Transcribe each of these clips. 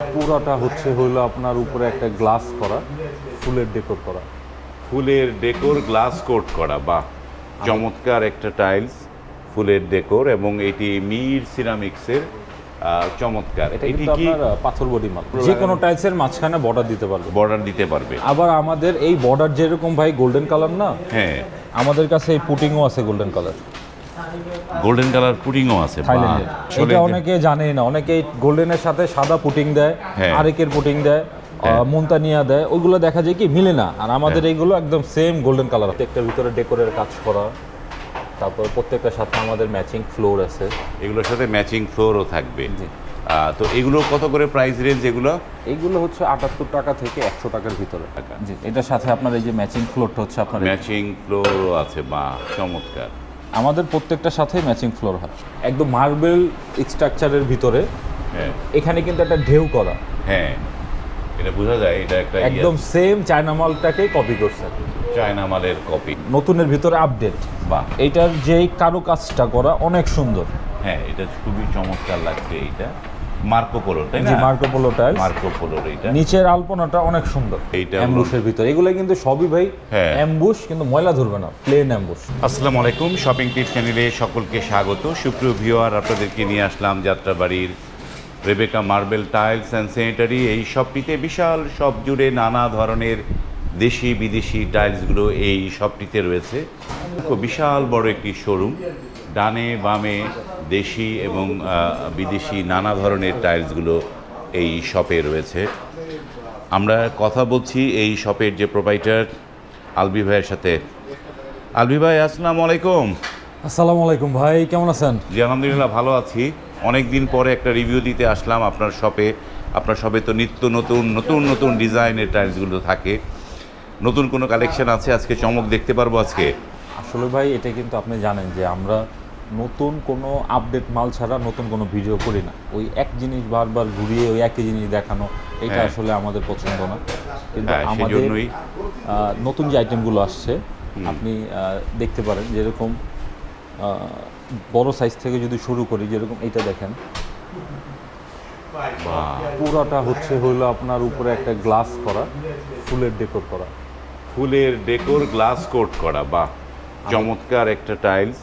পুরাটা হলো আপনার উপরে একটা গ্লাস করা, ফুলের ডেকোর করা। ফুলের ডেকোর গ্লাস কোট করা, বাহ চমৎকার একটা টাইলস, ফুলের ডেকোর, এবং এটি মির সিরামিক্সের চমৎকার। এটা এটি কিন্তু কি আপনার পাথর বডি মাল, যে কোনো টাইলসের মাঝখানে বর্ডার দিতে পারবে। বর্ডার দিতে পারবে। আবার আমাদের এই বর্ডার যেরকম ভাই গোল্ডেন কালার না, হ্যাঁ আমাদের কাছে এই পুটিংও আছে গোল্ডেন কালার, গোল্ডেন কালার পুডিংও আছে। থাইল্যান্ডের। এটা অনেকে জানেই না, অনেকে গোল্ডেনের সাথে সাদা পুটিং দেয়, হ্যাঁ। আরেকের পুটিং দেয়, মুনতানিয়া দেয়, ওইগুলো দেখা যায় কি মিলে না। আর আমাদের এইগুলো একদম সেম গোল্ডেন কালার। প্রত্যেকটার ভিতরে ডেকোরের কাজ করা, তারপর প্রত্যেকটার সাথে আমাদের ম্যাচিং ফ্লোর আছে। এগুলোর সাথে ম্যাচিং ফ্লোরও থাকবে। জি। তো এগুলো কত করে প্রাইস রেঞ্জ? এগুলো এইগুলো হচ্ছে 78 টাকা থেকে 100 টাকার ভিতরে। জি, এটার সাথে আপনার এই যে ম্যাচিং ফ্লোরটা হচ্ছে আপনার ম্যাচিং ফ্লোরও আছে, বা চমৎকার। আমাদের প্রত্যেকটার সাথে ম্যাচিং ফ্লোর হয়, একদম মার্বেল স্ট্রাকচারের ভিতরে। হ্যাঁ এখানে কিন্তু একটা ঢেউ করা, হ্যাঁ, এটা বোঝা যায় এটা একটা একদম সেম চায়না মালটাকেই কপি করছে, চায়না মালের কপি। নতুনের ভিতরে আপডেট। বাহ, এইটার যেই কারুকাজটা করা অনেক সুন্দর। হ্যাঁ এটা খুবই চমৎকার লাগছে। এইটা মার্কো পোলো, তাই না? জি, মার্কো পোলো টাইলস। মার্কো পোলোর এইটা নিচের আলপনাটা অনেক সুন্দর, এইটা অ্যাম্বুশের ভিতরে। এগুলো কিন্তু সবই ভাই হ্যাঁ। অ্যাম্বুশ, কিন্তু ময়লা ধরবে না, প্লেন অ্যাম্বুশ। আসসালামু আলাইকুম, শপিং টিপ চ্যানেলে সকলকে স্বাগত। সুপ্রিয় ভিউয়ার, আপনাদেরকে নিয়ে আসলাম যাত্রাবাড়ির Rebeka marble tiles and sanitary. এই শপটিতে বিশাল শপ জুড়ে নানা ধরনের দেশি বিদেশি টাইলসগুলো এই শপটিতে রয়েছে। খুব বিশাল বড় একটি শোরুম, ডানে বামে দেশি এবং বিদেশি নানা ধরনের টাইলসগুলো এই শপে রয়েছে। আমরা কথা বলছি এই শপের যে প্রোপাইটার আলবি ভাইয়ের সাথে। আলবি ভাই, আসসালামু আলাইকুম। আসসালামু আলাইকুম ভাই, কেমন আছেন? জি আলহামদুলিল্লাহ, ভালো আছি। অনেক দিন পরে একটা রিভিউ দিতে আসলাম আপনার শপে। আপনার শপে তো নিত্য নতুন নতুন নতুন ডিজাইনের টাইলসগুলো থাকে। নতুন কোনো কালেকশন আছে? আজকে চমক দেখতে পারবো আজকে? আসলে ভাই এটা কিন্তু আপনি জানেন যে আমরা নতুন কোনো আপডেট মাল ছাড়া নতুন কোনো ভিডিও করি না। ওই এক জিনিস বারবার ঘুরিয়ে ওই একই জিনিস দেখানো, এটা হ্যাঁ। আসলে আমাদের পছন্দ না। কিন্তু হ্যাঁ, আমাদের সেজন্যই নতুন যে আইটেমগুলো আসছে আপনি দেখতে পারেন, যেরকম বড় সাইজ থেকে যদি শুরু করি, যেরকম এইটা দেখেন, পুরাটা হলো আপনার উপরে একটা গ্লাস করা, ফুলের ডেকোর করা। ফুলের ডেকোর গ্লাস কোট করা, বাহ চমৎকার একটা টাইলস,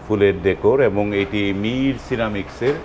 ফুলের ডেকোর, এবং এটি মির সিরামিক্সের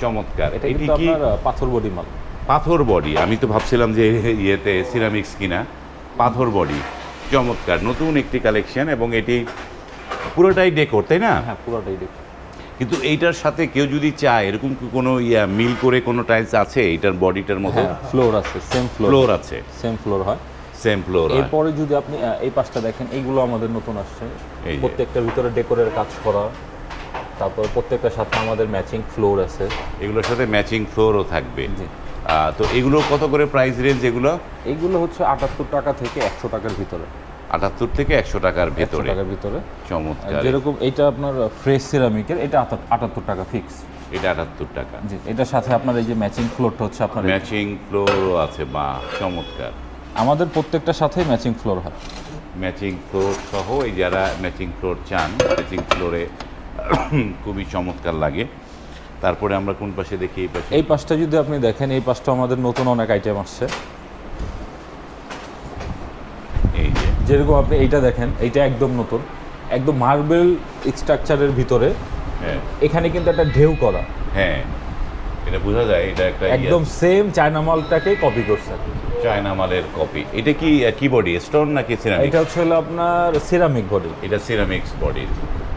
চমৎকার। এটা এটি কিন্তু কি আপনার পাথর বডি মাল। পাথর বডি? আমি তো ভাবছিলাম যে ইয়েতে সিরামিক্স কিনা, পাথর বডি। চমৎকার নতুন একটি কালেকশন, এবং এটি পুরোটাই ডেকোর, তাই না? হ্যাঁ, পুরোটাই ডেকোর। কিন্তু এইটার সাথে কেউ যদি চায়, এরকম কি কোনো মিল করে কোনো টাইলস আছে এইটার বডিটার মতো? ফ্লোর আছে, সেম ফ্লোর আছে, সেম ফ্লোর হয়। Same floor. এরপরে যদি আপনি এই পাশটা দেখেন, এইগুলো আমাদের নতুন আসছে। এই যে। প্রত্যেকটার ভিতরে ডেকোরের কাজ করা, তারপর প্রত্যেকটার সাথে আমাদের ম্যাচিং ফ্লোর আছে। এগুলোর সাথে ম্যাচিং ফ্লোরও থাকবে। জি। তো এগুলো কত করে প্রাইস রেঞ্জ? এগুলো এইগুলো হচ্ছে 78 টাকা থেকে 100 টাকার ভিতরে। 78 থেকে 100 টাকার 100 ভেতরে। টাকার ভিতরে। চমৎকার। যেরকম এইটা আপনার ফ্রেশ সিরামিকের, এটা 78 টাকা ফিক্স। এটা 78 টাকা। জি, এটার সাথে আপনার এই যে ম্যাচিং ফ্লোরটা হচ্ছে আপনার ম্যাচিং ফ্লোরও আছে, বা চমৎকার। আমাদের প্রত্যেকটার সাথে ম্যাচিং ফ্লোর হয়। ম্যাচিং ফ্লোর সহ এই যারা ম্যাচিং ফ্লোর চান, ম্যাচিং ফ্লোরে খুবই চমৎকার লাগে। তারপরে আমরা কোন পাশে দেখি? এই পাশে। এই পাশটা যদি আপনি দেখেন, এই পাশটা আমাদের নতুন অনেক আইটেম আসছে। এই যে যেরকম আপনি এইটা দেখেন, এইটা একদম নতুন, একদম মার্বেল স্ট্রাকচারের ভিতরে। হ্যাঁ এখানে কিন্তু একটা ঢেউ করা, হ্যাঁ, এটা বোঝা যায় এটা একটা একদম সেম চায়না মালটাকেই কপি করছে। চায়না মালের কপি। এটা কি কি বডি, স্টোন নাকি সিরামিক? এটা হলো আপনার সিরামিক বডি। এটা সিরামিক্স বডি।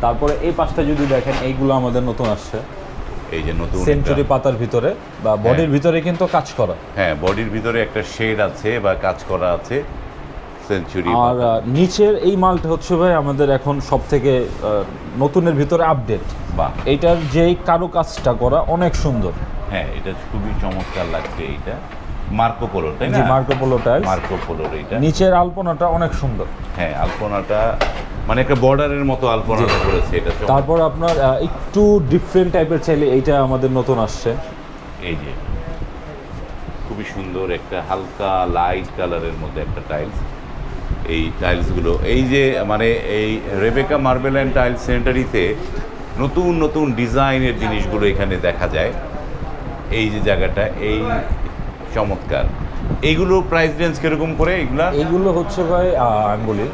তারপরে এই পাশটা যদি দেখেন, এইগুলো আমাদের নতুন আসছে। এই যে নতুন সেঞ্চুরি পাতার ভিতরে বা বডির ভিতরে কিন্তু কাজ করা। হ্যাঁ, বডির ভিতরে একটা শেড আছে বা কাজ করা আছে, সেঞ্চুরি। আর নিচের এই মালটা হচ্ছে ভাই আমাদের এখন সব থেকে নতুনের ভিতরে আপডেট। বাহ, এইটার যেই কারুকাজটা করা অনেক সুন্দর। হ্যাঁ এটা খুবই চমৎকার লাগছে। এইটা মার্কো পোলো, তাই না? জি, মার্কো পোলো টাইলস। মার্কো পোলোর এইটা। নিচের আলপনাটা অনেক সুন্দর। হ্যাঁ, আলপনাটা মানে একটা বর্ডারের মতো আলপনাটা করেছে এটা। তারপর আপনার একটু ডিফারেন্ট টাইপের চাইলে এইটা আমাদের নতুন আসছে। এই যে খুবই সুন্দর একটা হালকা লাইট কালারের মধ্যে একটা টাইলস। এই টাইলসগুলো এই যে মানে এই রেবেকা মার্বেল অ্যান্ড টাইলস সেন্টারিতে নতুন নতুন ডিজাইনের জিনিসগুলো এখানে দেখা যায়। এই যে জায়গাটা, এই চমৎকার। এইগুলো প্রাইস রেঞ্জ কিরকম করে এগুলা? এইগুলো হচ্ছে ভাই আমি বলি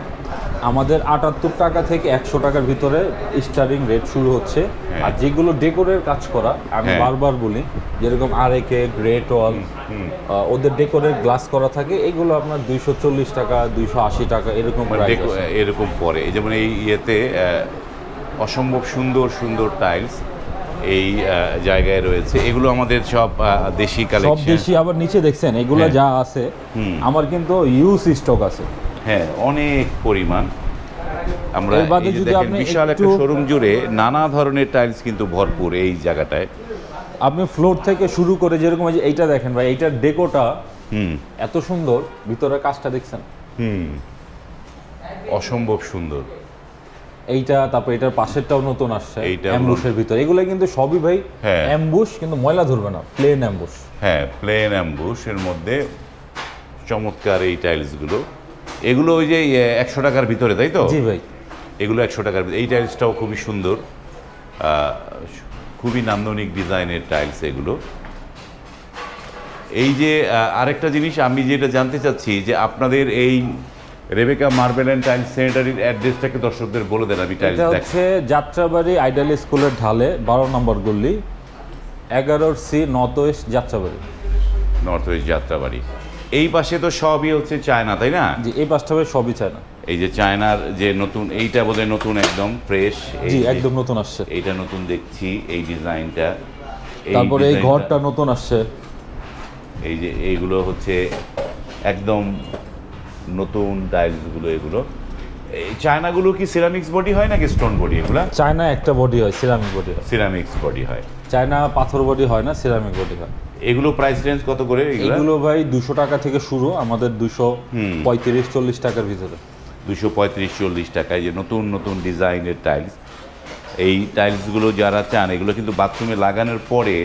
আমাদের 78 টাকা থেকে 100 টাকার ভিতরে স্টার্টিং রেট শুরু হচ্ছে। আর যেগুলো ডেকোরের কাজ করা আমি বারবার বলি যেরকম আরএকে গ্রেট ওয়াল ওদের ডেকোরের গ্লাস করা থাকে, এগুলো আপনার 240 টাকা 280 টাকা এরকম এরকম পরে। এই যেমন এই ইয়েতে অসম্ভব সুন্দর সুন্দর টাইলস এই জায়গায় রয়েছে। এগুলো আমাদের সব দেশি সব কালেকশন। দেশি। আবার নিচে দেখছেন এগুলো যা আছে আমার কিন্তু ইউজ স্টক আছে। হ্যাঁ, অনেক পরিমাণ। আমরা এর বাদে এই যে যদি দেখেন আপনি বিশাল একটা একটু- শোরুম জুড়ে নানা ধরনের টাইলস কিন্তু ভরপুর এই জায়গাটায়। আপনি ফ্লোর থেকে শুরু করে যেরকম এই যে এইটা দেখেন ভাই, এইটার ডেকোটা এত সুন্দর, ভিতরের কাজটা দেখছেন অসম্ভব সুন্দর। এইটা তারপর এটার পাশেরটাও নতুন আসছে এইটা অ্যাম্বুশের ভিতরে। এগুলো কিন্তু সবই ভাই হ্যাঁ। অ্যাম্বুশ, কিন্তু ময়লা ধরবে না, প্লেন অ্যাম্বুশ। হ্যাঁ, প্লেন অ্যাম্বুশের মধ্যে চমৎকার এই টাইলসগুলো। এগুলো ওই যে 100 টাকার ভিতরে, তাই তো? জি ভাই। এগুলো 100 টাকার ভিতরে। এই টাইলসটাও খুবই সুন্দর, খুবই নান্দনিক ডিজাইনের টাইলস এগুলো। এই যে আরেকটা জিনিস আমি যেটা জানতে চাচ্ছি যে আপনাদের এই রেবেকা মার্বেল অ্যান্ড টাইলস সেনেটারির অ্যাড্রেসটাকে দর্শকদের বলে দেন, আমি টাইলস এটা দেখ। হচ্ছে যাত্রাবাড়ি আইডিয়াল স্কুলের ঢালে 12 নম্বর গল্লি 11C north West Jatrabari. North West Jatrabari. এই পাশে তো সবই হচ্ছে চায়না, তাই না? জি, এই পাঁচটা ভাই সবই চায় না। এই যে চায়নার যে নতুন, এইটা বোধহয় নতুন একদম ফ্রেশ। জি, একদম নতুন আসছে। এইটা নতুন দেখছি, এই ডিজাইনটা। তারপরে এই ঘরটা নতুন আসছে। এই যে এইগুলো হচ্ছে একদম নতুন টাইলসগুলো। এগুলো এই চায়নাগুলো কি সিরামিক্স বডি হয় নাকি স্টোন বডি? এগুলা চায়না একটা বডি হয়, সিরামিক বডি হয়। সিরামিক্স বডি হয়। চায়না পাথর বডি হয় না, সিরামিক বডি হয়। এগুলো প্রাইস রেঞ্জ কত করে? এগুলো ভাই 200 টাকা থেকে শুরু, আমাদের 235-40 টাকার ভিতরে। 235-40 টাকায় যে নতুন নতুন ডিজাইনের টাইলস। এই টাইলসগুলো যারা চান এগুলো কিন্তু বাথরুমে লাগানোর পরে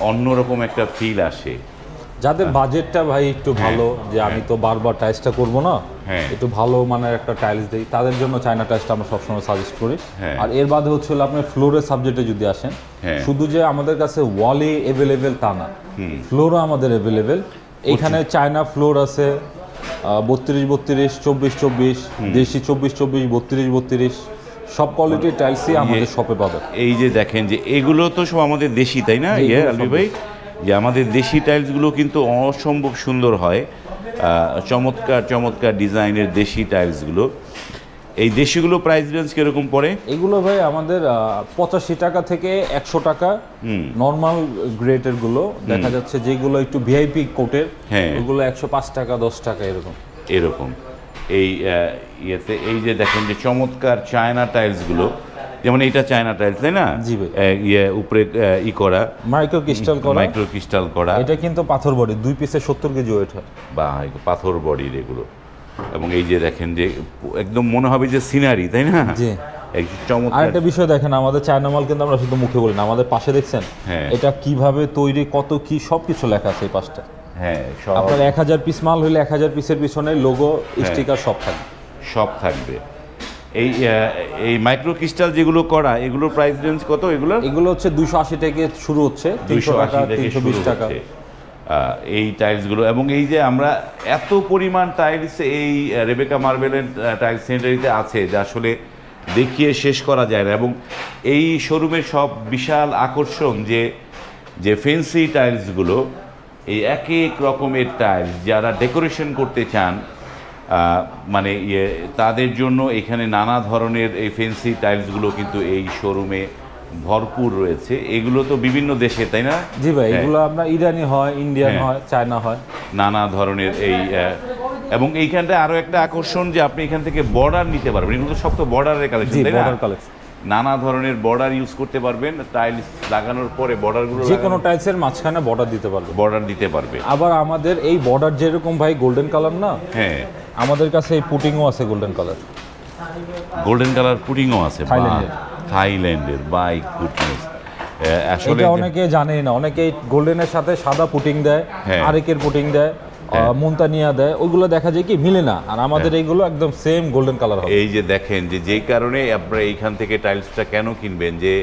অন্যরকম একটা ফিল আসে। যাদের বাজেটটা ভাই একটু ভালো, যে আমি তো বারবার টাইলসটা করব না, একটু ভালো মানের একটা টাইলস দেই, তাদের জন্য চায়না টাইলসটা আমরা সবসময় সাজেস্ট করি। আর এর বাদে হচ্ছে আপনার ফ্লোরের সাবজেক্টে যদি আসেন, শুধু যে আমাদের কাছে ওয়ালে অ্যাভেলেবেল তা না, ফ্লোরও আমাদের অ্যাভেলেবেল। এইখানে চায়না ফ্লোর আছে 32-32, 24-24, দেশি 24-24, 32-32, সব কোয়ালিটির টাইলসই আমাদের শপে পাবে। এই যে দেখেন যে এগুলো তো সব আমাদের দেশি, তাই না আলবি ভাই? যে আমাদের দেশি টাইলসগুলো কিন্তু অসম্ভব সুন্দর হয়, চমৎকার চমৎকার ডিজাইনের দেশি টাইলসগুলো। এই দেশিগুলো প্রাইস রেঞ্জ কিরকম পড়ে? এগুলো ভাই আমাদের 85 টাকা থেকে 100 টাকা নর্মাল গ্রেডের গুলো দেখা যাচ্ছে, যেগুলো একটু ভিআইপি কোটের ওগুলো 105 টাকা 10 টাকা এরকম এরকম। এই ইয়েতে এই যে দেখেন যে চমৎকার চায়না টাইলসগুলো, যেমন এইটা চায়না টাইলস, তাই না? জি ভাই। ইয়ে উপরে করা মাইক্রো ক্রিস্টাল করা, মাইক্রো ক্রিস্টাল করা। এটা কিন্তু পাথর বডি, 2 পিসে 70 কেজি ওয়েট হয়। বা পাথর বডির এগুলো। এবং এই যে দেখেন যে একদম মনে হবে যে সিনারি, তাই না? জি। চমৎকার। আরেকটা বিষয় দেখেন, আমাদের চায়না মাল কিন্তু আমরা শুধু মুখে বলি না, আমাদের পাশে দেখছেন এটা কিভাবে তৈরি, কত কি সবকিছু লেখা আছে এই পাশটা। হ্যাঁ, আপনার 1000 পিস মাল হইলে 1000 পিসের পিছনে লোগো স্টিকার সব থাকবে। সব থাকবে। এই এই মাইক্রো ক্রিস্টাল যেগুলো করা, এগুলোর প্রাইস রেঞ্জ কত? এগুলো হচ্ছে 280 থেকে শুরু হচ্ছে, 300 টাকা 320 টাকা এই টাইলসগুলো। এবং এই যে আমরা এত পরিমাণ টাইলস এই রেবেকা মার্বেলের টাইলস সেন্টারিতে আছে যে আসলে দেখিয়ে শেষ করা যায় না। এবং এই শোরুমের সব বিশাল আকর্ষণ যে ফেন্সি টাইলসগুলো, এই এক এক রকমের টাইলস যারা ডেকোরেশন করতে চান, মানে তাদের জন্য এখানে নানা ধরনের এই ফেন্সি টাইলসগুলো কিন্তু এই শোরুমে ভরপুর রয়েছে। এগুলো তো বিভিন্ন দেশে, তাই না? জি ভাই, এগুলো আপনার ইরানি হয়, ইন্ডিয়ান হয়, চায়না হয়, নানা ধরনের এই। এবং এইখানটায় আরো একটা আকর্ষণ যে আপনি এখান থেকে বর্ডার নিতে পারবেন। এগুলো সব তো বর্ডারের কালেকশন, তাই না? নানা ধরনের বর্ডার ইউজ করতে পারবেন। টাইলস লাগানোর পরে বর্ডারগুলো যে কোনো টাইলসের মাঝখানে বর্ডার দিতে পারবে, বর্ডার দিতে পারবে। আবার আমাদের এই বর্ডার যেরকম ভাই গোল্ডেন কালার না, আমাদের কাছে এই পুটিংও আছে গোল্ডেন কালার। গোল্ডেন কালার পুটিংও আছে থাইল্যান্ডের। By goodness. আসলে এটা অনেকে জানেই না, অনেকে গোল্ডেনের সাথে সাদা পুটিং দেয়, আরেকের পুটিং দেয়, মুনতানিয়া দেয়, ওইগুলো দেখা যায় কি মিলে না। আর আমাদের এইগুলো একদম সেম গোল্ডেন কালার হবে। এই যে দেখেন যে যেই কারণে আপনারা এইখান থেকে টাইলসটা কেন কিনবেন, যে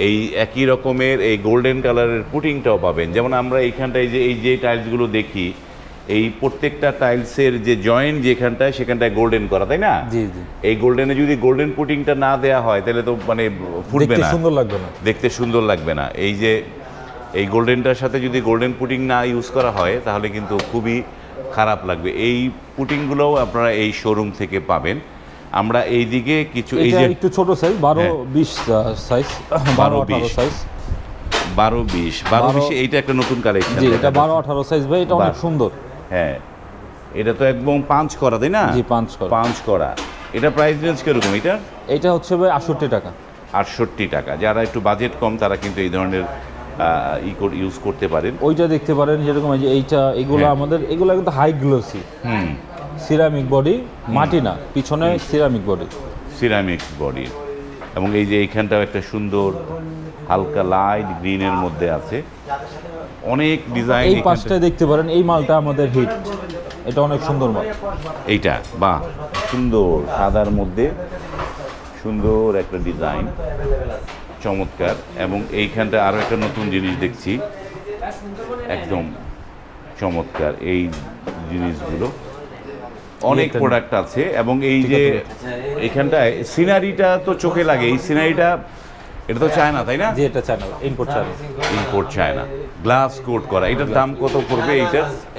এই একই রকমের এই গোল্ডেন কালারের পুটিংটাও পাবেন। যেমন আমরা এইখানটায় এই যে টাইলসগুলো দেখি, এই প্রত্যেকটা টাইলসের যে জয়েন্ট যেখানটায় সেখানটায় গোল্ডেন করা, তাই না? জি জি। এই গোল্ডেনে যদি গোল্ডেন পুটিংটা না দেওয়া হয় তাহলে তো মানে ফুটবে না, সুন্দর লাগবে না, দেখতে সুন্দর লাগবে না। এই যে এই গোল্ডেনটার সাথে যদি গোল্ডেন পুটিং না ইউজ করা হয় তাহলে কিন্তু খুবই খারাপ লাগবে। এই পুটিংগুলোও আপনারা এই শোরুম থেকে পাবেন। আমরা এই দিকে কিছু এই যে একটু ছোট সাইজ 12-20 সাইজ, 12-18 সাইজ, 12-20 এইটা একটা নতুন কালেকশন। জি, এটা 12-18 সাইজ ভাই, এটা অনেক সুন্দর। হ্যাঁ, এটা তো একদম পাঁচ করা, তাই না? জি, পাঁচ করা। এটা প্রাইস রেঞ্জ কিরকম? এটা হচ্ছে ভাই 68 টাকা। 68 টাকা। যারা একটু বাজেট কম তারা কিন্তু এই ধরনের ইউজ করতে পারেন। ওইটা দেখতে পারেন, যেরকম এই যে এইটা, এগুলো আমাদের এগুলো কিন্তু হাই গ্লোসি সিরামিক বডি, মাটি না, পিছনে সিরামিক বডি। এবং এই যে এইখানটাও একটা সুন্দর হালকা লাইট গ্রিনের মধ্যে আছে, অনেক ডিজাইন। এই পাশটা দেখতে পারেন, এই মালটা আমাদের হিট, এটা অনেক সুন্দর মাল। এইটা বাহ, সুন্দর সাদার মধ্যে সুন্দর একটা ডিজাইন, চমৎকার। এবং এইখানটা আরও একটা নতুন জিনিস দেখছি, একদম চমৎকার। এই জিনিসগুলো অনেক প্রোডাক্ট আছে। এবং এই যে এখানটায় সিনারিটা তো চোখে লাগে, এই সিনারিটা এটা তো চায়না, তাই না? জি, এটা China, import China, glass coat করা। এটার দাম কত পড়বে?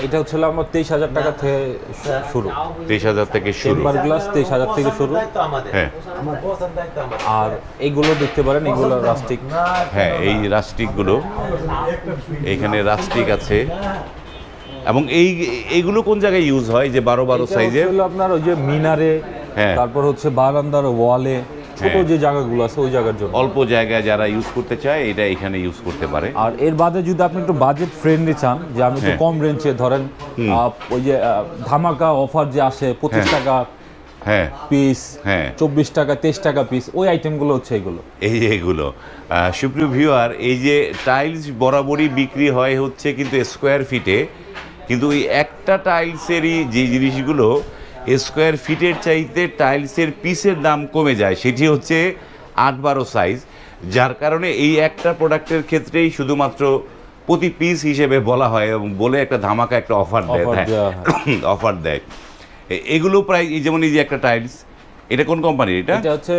এটা হচ্ছে আমার 23,000 টাকা থেকে শুরু। 23,000 থেকে শুরু, টেম্পার গ্লাস 23,000 থেকে শুরু। হ্যাঁ, আর এইগুলো দেখতে পারেন, এগুলো রাস্টিক। হ্যাঁ, এই রাস্টিকগুলো, এখানে রাস্টিক আছে। এবং এইগুলো কোন জায়গায় ইউজ হয় যে 12-12 সাইজের? আপনার ওই যে মিনারে, তারপর হচ্ছে বারান্দার ওয়ালে, ছোট যে জায়গাগুলো আছে ওই জায়গার জন্য, অল্প জায়গায় যারা ইউজ করতে চায় এটা এখানে ইউজ করতে পারে। আর এর বাদে যদি আপনি একটু বাজেট ফ্রেন্ডলি চান, যে আমি একটু কম রেঞ্জে, ধরেন ওই যে ধামাকা অফার যে আসে 25 টাকা পিস, 24 টাকা, 23 টাকা পিস, ওই আইটেমগুলো হচ্ছে এগুলো। এইগুলো সুপ্রিয় ভিউয়ার, এই যে টাইলস বরাবরই বিক্রি হয় হচ্ছে কিন্তু স্কোয়ার ফিটে, কিন্তু এই একটা টাইলসেরই যে জিনিসগুলো স্কোয়ার ফিটের চাইতে টাইলসের পিসের দাম কমে যায়, সেটি হচ্ছে 8-12 সাইজ। যার কারণে এই একটা প্রোডাক্টের ক্ষেত্রেই শুধুমাত্র প্রতি পিস হিসেবে বলা হয় এবং বলে একটা ধামাকা একটা অফার দেয়। এগুলো প্রায় যেমন এই যে একটা টাইলস, এটা কোন কোম্পানির? এটা হচ্ছে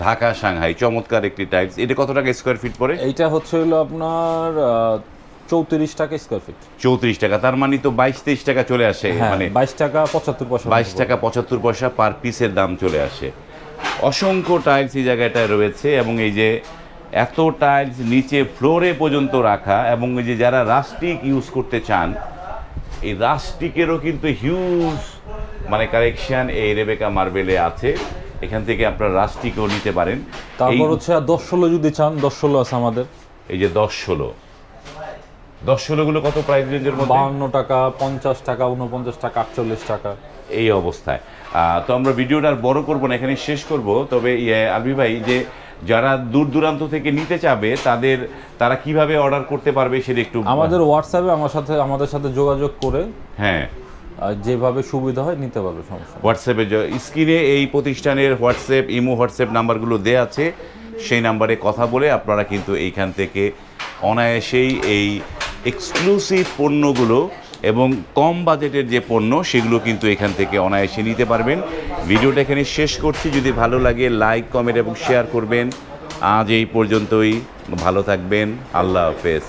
ঢাকা সাংহাই। চমৎকার একটি টাইলস। এটা কত টাকা স্কোয়ার ফিট পড়ে? এইটা হচ্ছে হলো আপনার 34 টাকা স্কোয়ার ফিট। 34 টাকা, তার মানে তো 22-23 টাকা চলে আসে, মানে 22 টাকা 75 পয়সা, 22 টাকা 75 পয়সা পার পিসের দাম চলে আসে। অসংখ্য টাইলস এই জায়গাটায় রয়েছে। এবং এই যে এত টাইলস নিচে ফ্লোরে পর্যন্ত রাখা, এবং এই যে যারা রাস্টিক ইউজ করতে চান, এই রাস্টিকেরও কিন্তু হিউজ মানে কালেকশন এই রেবেকা মার্বেলে আছে। এখান থেকে আপনারা রাস্টিকও নিতে পারেন। তারপর হচ্ছে 10-16 যদি চান, 10-16 আছে আমাদের। এই যে 10-16 গুলো কত প্রাইস রেঞ্জের মধ্যে? 52 টাকা, 50 টাকা, 49 টাকা, 48 টাকা, এই অবস্থায়। তো আমরা ভিডিওটা আর বড় করবো না, এখানে শেষ করব। তবে আলবি ভাই, যে যারা দূর দূরান্ত থেকে নিতে চাবে তারা কিভাবে অর্ডার করতে পারবে সেটা একটু আমাদের হোয়াটসঅ্যাপে আমাদের সাথে যোগাযোগ করে, যেভাবে সুবিধা হয় নিতে পারবে, সমস্যা। হোয়াটসঅ্যাপে স্ক্রিনে এই প্রতিষ্ঠানের হোয়াটসঅ্যাপ, ইমো হোয়াটসঅ্যাপ নাম্বারগুলো দেওয়া আছে, সেই নাম্বারে কথা বলে আপনারা কিন্তু এইখান থেকে অনায়াসেই এই এক্সক্লুসিভ পণ্যগুলো এবং কম বাজেটের যে পণ্য সেগুলো কিন্তু এখান থেকে অনায়াসে নিতে পারবেন। ভিডিওটা এখানে শেষ করছি। যদি ভালো লাগে লাইক, কমেন্ট এবং শেয়ার করবেন। আজ এই পর্যন্তই, ভালো থাকবেন, আল্লাহ হাফেজ।